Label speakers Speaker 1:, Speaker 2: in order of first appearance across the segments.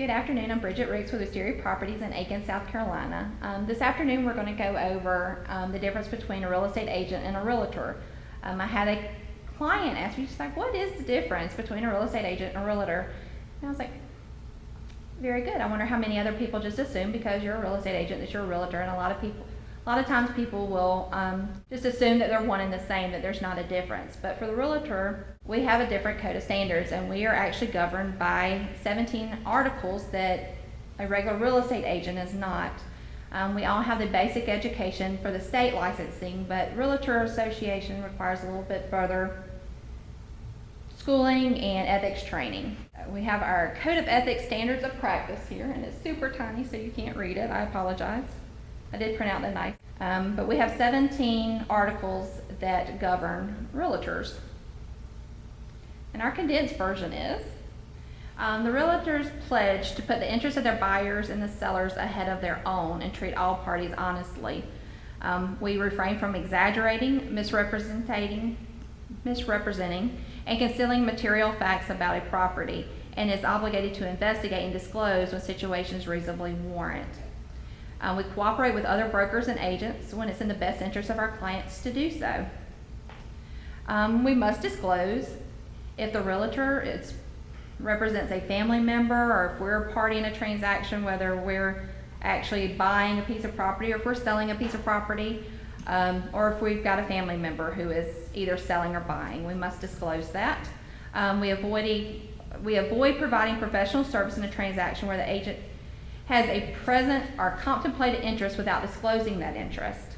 Speaker 1: Good afternoon. I'm Bridget Riggs with Wisteria Properties in Aiken, South Carolina. This afternoon we're going to go over the difference between a real estate agent and a realtor. I had a client ask me, she's like, what is the difference between a real estate agent and a realtor? And I was like, very good. I wonder how many other people just assume because you're a real estate agent that you're a realtor, and a lot of times people will just assume that they're one and the same, that there's not a difference. But for the realtor, we have a different code of standards, and we are actually governed by 17 articles that a regular real estate agent is not. We all have the basic education for the state licensing, but Realtor Association requires a little bit further schooling and ethics training. We have our Code of Ethics Standards of Practice here, and it's super tiny so you can't read it. I apologize. I did print out the nice. But we have 17 articles that govern realtors. And our condensed version is, the realtors pledge to put the interests of their buyers and the sellers ahead of their own and treat all parties honestly. We refrain from exaggerating, misrepresenting, and concealing material facts about a property, and is obligated to investigate and disclose when situations reasonably warrant. We cooperate with other brokers and agents when it's in the best interest of our clients to do so. We must disclose if the realtor represents a family member, or if we're a party in a transaction, whether we're actually buying a piece of property or if we're selling a piece of property, or if we've got a family member who is either selling or buying. We must disclose that. We avoid providing professional service in a transaction where the agent has a present or contemplated interest without disclosing that interest.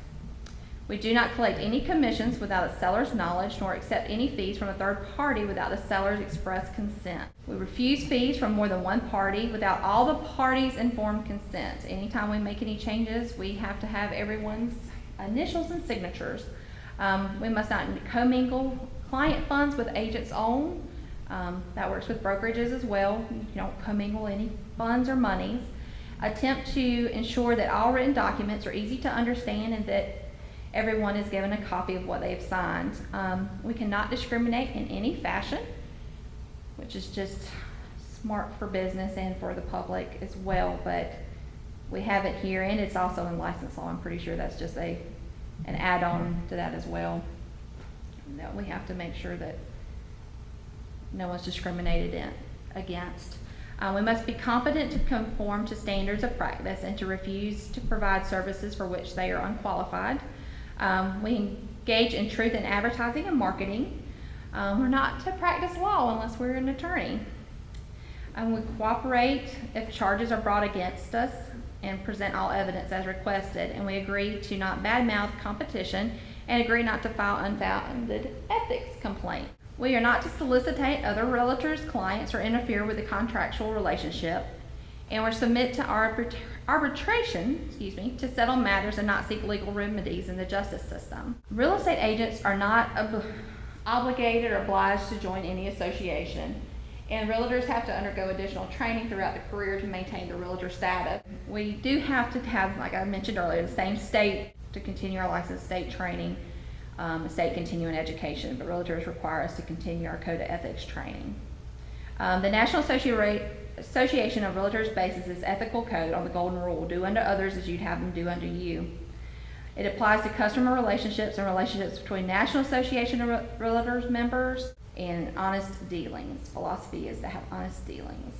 Speaker 1: We do not collect any commissions without a seller's knowledge, nor accept any fees from a third party without the seller's express consent. We refuse fees from more than one party without all the parties' informed consent. Anytime we make any changes, we have to have everyone's initials and signatures. We must not commingle client funds with agents' own. That works with brokerages as well. You don't commingle any funds or monies. Attempt to ensure that all written documents are easy to understand and that everyone is given a copy of what they've signed. We cannot discriminate in any fashion, which is just smart for business and for the public as well, but we have it here, and it's also in license law. I'm pretty sure that's just an add-on to that as well. That we have to make sure that no one's discriminated against. We must be competent to conform to standards of practice and to refuse to provide services for which they are unqualified. We engage in truth in advertising and marketing. We're not to practice law unless we're an attorney. We cooperate if charges are brought against us and present all evidence as requested. And we agree to not badmouth competition and agree not to file unfounded ethics complaints. We are not to solicitate other realtors, clients, or interfere with the contractual relationship, and we submit to arbitration to settle matters and not seek legal remedies in the justice system. Real estate agents are not obligated or obliged to join any association, and realtors have to undergo additional training throughout the career to maintain the realtor status. We do have to have, like I mentioned earlier, the same state to continue our licensed state training. State continuing education, but realtors require us to continue our code of ethics training. The National Association of Realtors bases its ethical code on the golden rule: do unto others as you'd have them do unto you. It applies to customer relationships and relationships between National Association of Realtors members and honest dealings. Philosophy is to have honest dealings.